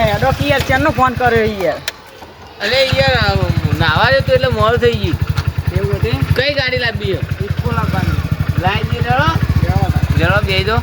હેડો કે યાર ચેનનો ફોન કર્યો યાર? અરે યાર નાવા જતો એટલે મોડું થઈ ગયું. એવું હતું? કઈ ગાડી લાવી છે? ઇકો લાવવાની. લાવી દી જડો જડો બે દો.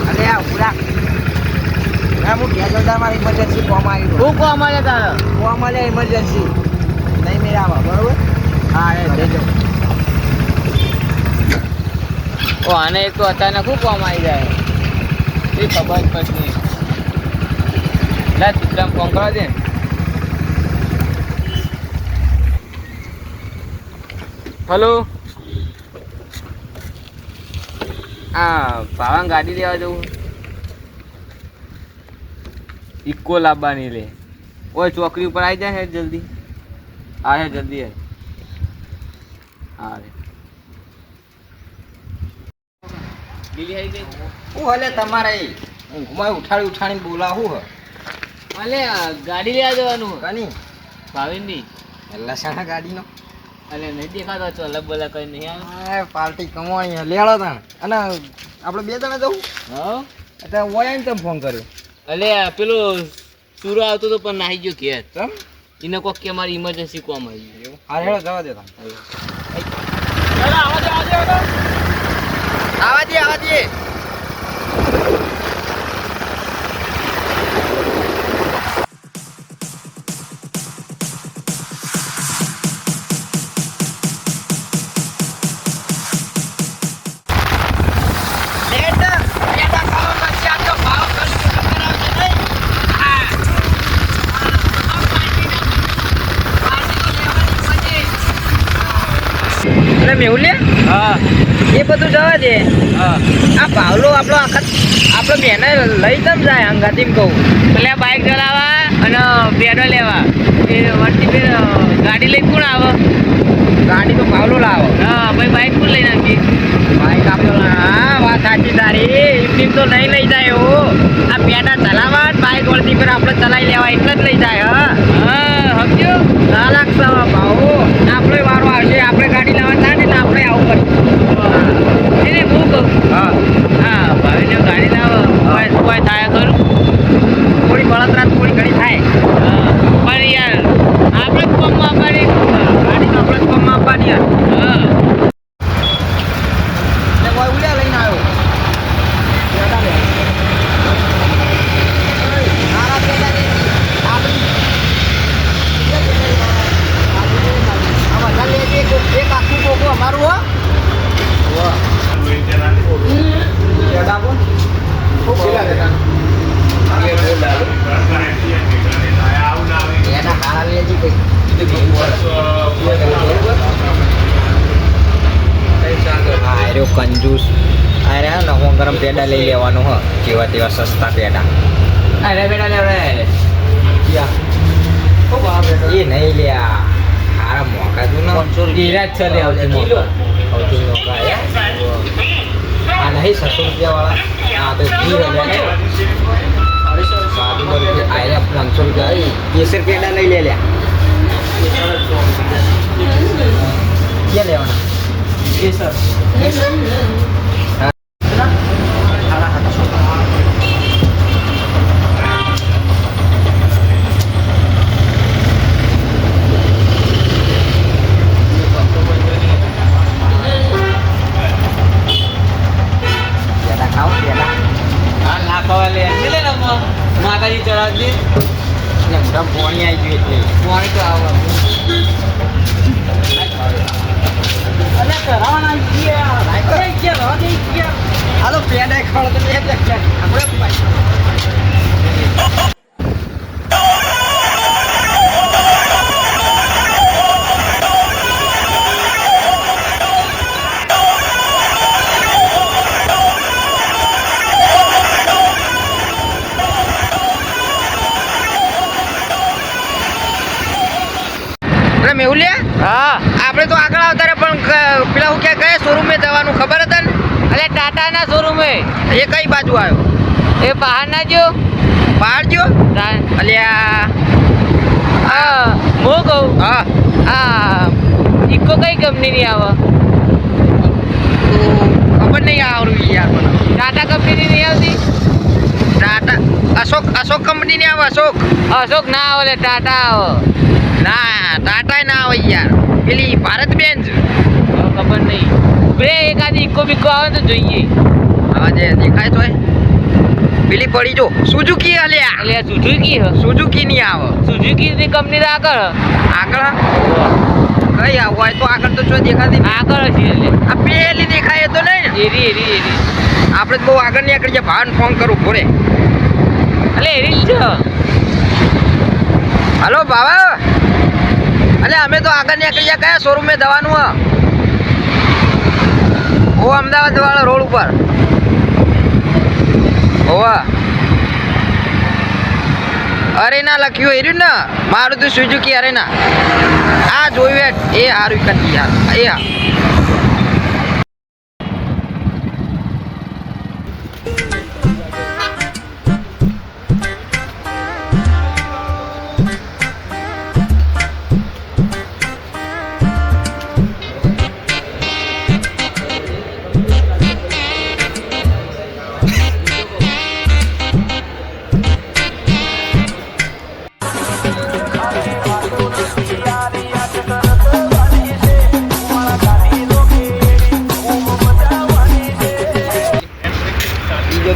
અરે આ ઉડા હું કેજોડા મારી ઇમરજન્સી ફોર્મ આવી શું કોમ આવે તારે? ફોર્મ મળે ઇમરજન્સી નહીં મેળાવા બરોબર. હા એ દેજો. ઓ આને એક તો અચાનક શું કોમ આવી જાય એ ખબર જ પડતી. લા ચિત્રામ ફોન કરવા દે. હલો, હા ભાવાને ગાડી લેવા જવું. ઇકો લાવવાની લે. ઓય ચોકડી ઉપર આવી જાય હે જલ્દી. હા હે જલ્દી હે. હા રે લીલી આવી ગઈ. હું હલે તમારે ઊંઘમાં ઉઠાડીને બોલાવું હે. અલે ગાડી લેવા જવાનું કની ભાવિનની. લસણા ગાડીનો અલે નહીં દેખાતો છો અલગ બોલા કઈ નહીં આવે. પાર્ટી કમાણી લેડો તા. અને આપણે બે જણા જવું હા એટલે ઓયા તમે ફોન કર્યો. અલે પેલો સુરો આવતો તો પણ નાહી ગયો ઘેર. ચમ એને કોક કે મારી ઇમરજન્સી કોમ આવી ગયું. હા હેડો જવા દે તમે. આવા દે મેવું લે. હા એ બધું જવા દે. હા આ ભાવલો આપણો બેને લઈ તમ જાય અંગાતીમ કહું. એટલે બાઇક ચલાવવા અને પેડો લેવા એ વળતી ફેર ગાડી લઈને કોણ આવે? ગાડી તો ભાવલો લાવો. હા ભાઈ બાઇક કોણ લઈને આવી? બાઈક આપણે હા વાત સાચી તારી. એમની તો નહીં લઈ જાય હો. આ પેડા ચલાવવા બાઈક વળતી ફેર આપણે ચલાવી લેવા એટલે જ લઈ જાય. હા સમજો. ના લાગશે ભાવો. આપણે વારો આવશે. આપણે ગાડી લાવવા થાય ને એટલે આપણે આવું કરીશું. એને હું કહું હા હા ભાવિને ગાડી લાવો કોઈ થાય ખરું? થોડી બળતરા થોડી ઘણી થાય. પણ યાર આપણે જ કોમમાં આપવાની. ગાડી તો આપણે જ કામમાં આપવાની યાર. હા ને કોઈ ઉલ્યા લઈને આવ્યો. પેડા લે. મારા પેડા લે. આપણી આ બધા લેજે. એક આખું કોકો અમારું હો. પેડા બોલ. ખૂબ પેલા લેતા. એના હારા લેજે કઈ. હા રે કંજૂસ. અરે નવો ગરમ પેડા લઈ લેવાનો હ. કેવા તેવા સસ્તા પેડા. અરે બેટા લેવડે એ નહીં લ્યા. હારા મોકા તું ને. હીરા જ છે લે આવતી મોકા. સૌથી મોકા આ નહીં 600 રૂપિયા વાળા. હા તો 20,000 આયા 500 રૂપિયા. કેસર પેડા લઈ લે લ્યા. ક્યાં લેવાના? કેસર હા નાખવા લે લે ને માતાજી ચડાવતી મોટા પોણી આવી ગયું એટલે પાણી તો આવે. હાલો પેડા ખળ તો આપણે મેવું લે. હા આપણે તો આગળ આવતા રહ્યા પણ પેલા હું ક્યાં ગયા શોરૂમે જવાનું ખબર હતા ને? અરે ટાટાના શોરૂમ એ કઈ બાજુ આવ્યો? એ બહાર ના જો બહાર જો. અલ્યા હા હું કહું હા આ ઇકો કઈ કંપનીની આવે? ખબર નહીં આવડું યાર મને. ટાટા કંપની નહીં આવતી? ટાટા અશોક કંપની ની આવે અશોક ના આવે લે, ટાટા આવે. ના ટાટા ના આવે યાર, પેલી ભારત બેન્ચ. ખબર નહીં. બે એકાદી ઇકો બિકો આવે તો જોઈએ. હવે જે દેખાય તો પેલી પડી જો સુઝુકી અલ્યા. એટલે સુઝુકી સુઝુકી ની આવે. સુઝુકી ની કંપની તો આગળ આગળ કઈ આવું હોય તો આગળ તો શું દેખાતી નહીં. આગળ છે. એટલે આ પેલી દેખાય તો નહીં ને. એરી આપણે બહુ આગળ નીકળી જાય, ભાન ફોન કરું ભોરે. એટલે એરી જ છે. હલો બાબા, અલે અમે તો આગળ નીકળી ગયા. કયા શોરૂમે દવાનું હ? ઓ અમદાવાદ વાળો રોડ ઉપર. ઓવા અરેના લખ્યું એર્યું ને મારું તો સુઝુકી અરેના. આ જોયું એ હારું કરી યાર. એ હા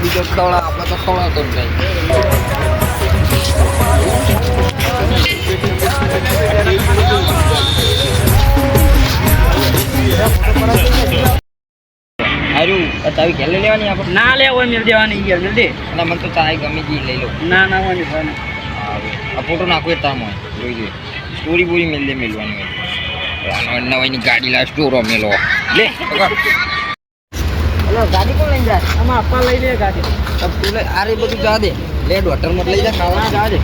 બીજો ખવડા આપણે તો ખવડાવતો જ હારું તારી ઘેર લઈ લેવાની આપણે? ના લે હોય મેળ દેવાની યાર જલ્દી. અને મને તો ચાય ગમી ગઈ લઈ લો. ના ના હોય નહીં. આ ફોટો નાખો તામ હોય જોઈ જોઈએ. સ્ટોરી બોરી મેલ દે મેલવાની હોય. નવાની ગાડી લાવ સ્ટોરો મેલો લે. હલો ગાડી કોણ લઈને જાય? આમાં આપવા લઈ લે ગાડી. તબ તું લઈ આરે બધું જા દે. લેડ હોટલમાં લઈ જા ખાવા. જા દે.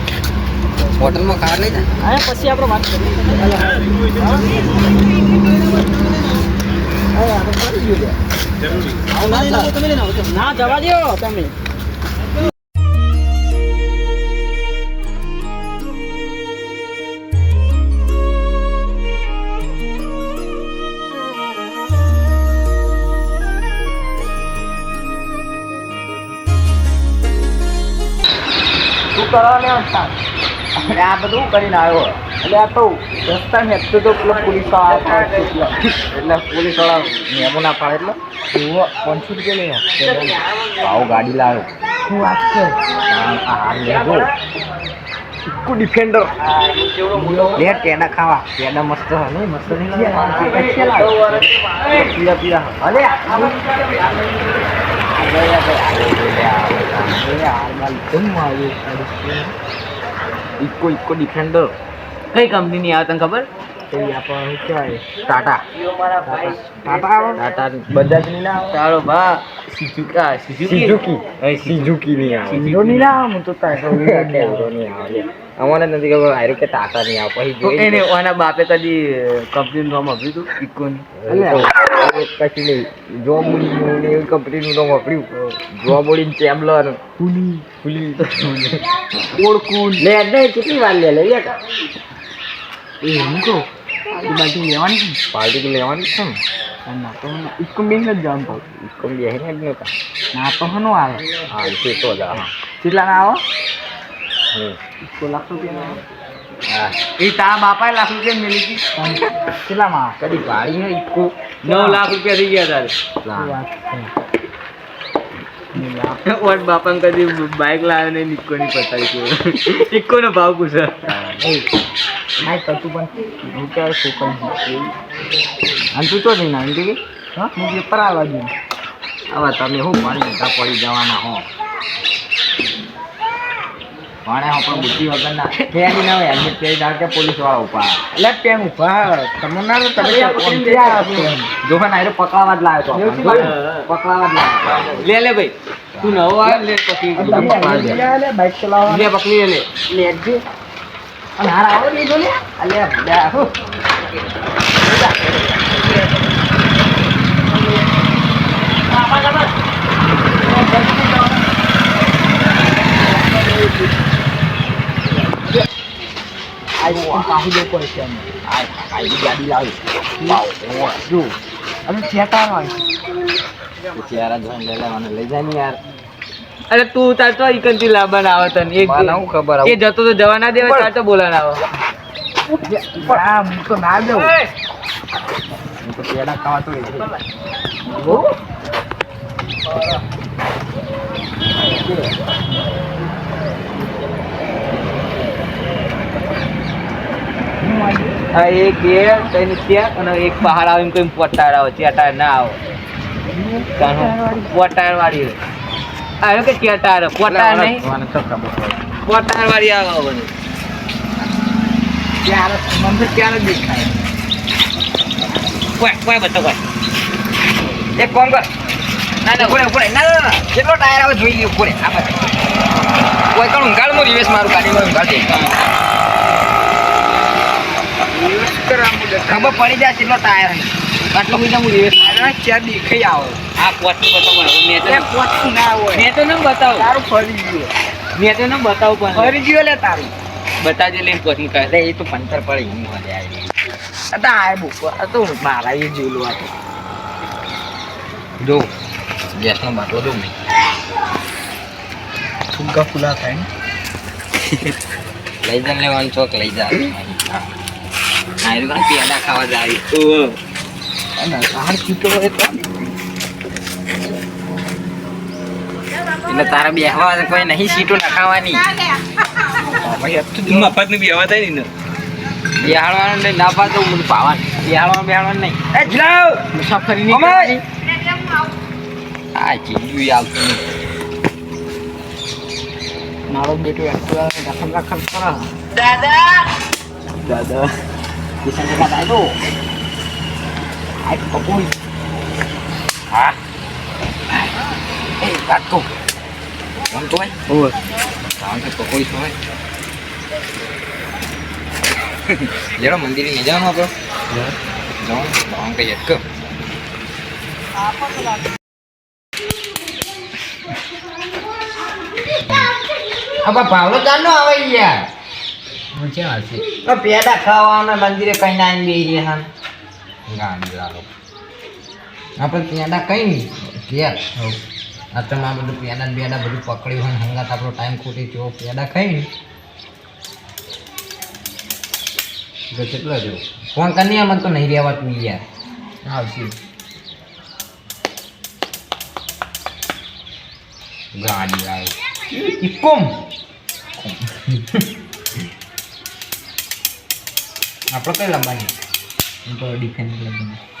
હોટલમાં ખાવા લઈ જા. હા પછી આપણે વાત કરીએ. ના જવા દો તમે. અને આ બધું કરીને આવ્યો એટલે આ તો રસ્તા ને તો પેલો પોલીસ વાળા એટલે પોલીસ વાળા નિયમો ના પાડે એટલે 500 રૂપિયા લઈ ભાવ ગાડી લાવ્યો. શું વાત છે? ઇકો ડિફેન્ડર લે ટેડા ખાવા. ટેડા મસ્ત હે ને? મસ્ત નહીં પીરા પીરા અલે ઇકો ડિફેન્ડર કઈ કંપની ની આવે તને ખબર? ટાટા બજાજ ની ના ચાલો બા સિઝુકી ની આવે. હું તો અમને નથી ખબર આયરો કે ટાટા ની આવે. પછી જોઈ એને ઓના બાપે કદી કંપનીનું નામ આપ્યું હતું ઇકોની. પછી નહીં જોબ બોલી એવી કંપનીનું નામ વાપર્યું. જોબ બોલીને ચેમ્બલર ફૂલી ઓળખું લે કેટલી વાર લે લઈ એ હું કહું પાર્ટી લેવાની છે. પાર્ટી તો લેવાની છે ને. ના તો ઇકો બેન જ જવાનું કહું. ઇકો બેન જ નહોતા. ના તો હનો આવે. હા તે તો જ હા. કેટલા ના આવે? ઇકો લાખ રૂપિયા આવે. હા એ તારા બાપાએ લાખ રૂપિયા મેલી હતી. કેટલામાં કદી ગાડી હે ઇકો 9 લાખ રૂપિયા થઈ ગયા તારે. ઓર બાપાને કદી બાઇક લાવે ને ઇકો ની પતાવી ઇકો નો ભાવ પૂછે. નાઈ કરતું પણ હું ક્યારે શું કરી અને તું તો નહીં ના કે હા હું પેપર આવવા દઉં. હવે તમે શું પાણી બધા પડી જવાના હો પાણે હો પણ બુદ્ધિ વગર ના ફેરી ના હોય હેલ્મેટ પહેરી દાવ કે પોલીસ વાળા ઉભા એટલે પેન ઉભા તમને ના તમે જો પણ આયરો પકડાવા જ લાવ્યો તો પકડાવા જ લાવ્યો. લે લે ભાઈ તું નવો આવ્યો લે પછી બાઈક ચલાવવા લે પકડી લે લેજે અને હાર આવો લીધો લે અલ્યા બધા હો ગાડી લાવી જો અમે ચેટા હોય ચેરા જોઈને લઈ લેવાનું લઈ જાય ને યાર. અરે તું તાર તો ઈકનથી લાવવાના આવે તને એક મને હું ખબર એ જતો તો જવા ના દેવાય તાર તો બોલાના આવે હા હું તો ના દઉં હું તો પેડા ખાવા તો હા એક તઈને ત્યાં અને એક પહાડ આવે એમ કોઈ પોટાર આવે ચેટાર ના આવે પોટાર વાળી આવ્યો કે ચેટાર પોટાર નહીં પોટાર વાળી આવે બધી ત્યારે મને ત્યારે દેખાય કોઈ બતો કોઈ એક કોમ કર ના ના ઉપર ના કેટલો ટાયર આવે જોઈ લ્યો ઉપર આ બાજુ કોઈ કણ ઊંઘાડમાં રિવેશ મારું કાઢી ઊંઘાડ દે ખબર પડી જાય કેટલો ટાયર આટલો બધા હું રિવેશ મારે ચાર દેખાઈ આવે આ પોટનું બતાવો મેં તો પોતું ના હોય મેં તો ન બતાવું તારું ફરી ગયું મેં તો ન બતાવું પણ ફરી ગયો લે તારું બતાજે લઈને પોટનું કહે અરે એ તો પંચર પડે એની મજા આવી આ આ બુક આ તો મારા એ જોયેલું આ જો ગેસનો બાટલો જો નહીં ફૂગા ફૂલા થાય ને લઈ જા લેવાનું ચોક લઈ જા પેડા ખાવા જાય એટલે તારા બેહવા કોઈ નહીં સીટો નખાવાની મફત નું બી હવા થાય ને બેહાડવાનું નહીં ના પાડતો બધું પાવાનું બેહાડવાનું નહીં એ જલાવ મુસાફરી નહીં કરવાની આ ચીજું આવતું નહીં મારો બેટો એક્ટિવા રખમ રખમ કરે દાદા કિશન કાકા દાદો આ કપૂર હા એ વાત કહું ગમતો હોય ઓહ કારણ કે કોઈ હોય લેડો મંદિરે નહીં જવાનું આપણો જવાનું કઈ એક ભાવલો ચાલ નો આવે યાર પેડા ખાવાના મંદિરે કઈ ના આવીને હા ગાડી લાવો આપણે પેડા કઈ નહીં ઘેર આ તમા બધું પેડા બેડા બધું પકડ્યું હોય હંગાત આપણો ટાઈમ ખોટી જો પેડા ખાઈ ને તો કેટલો જો ફોન કરી મને તો નહીં રહેવાતું યાર આવશે ગાડી લાવે ઇકોમ આપણે કઈ લંબાની તો ડિફેન્સ લંબાની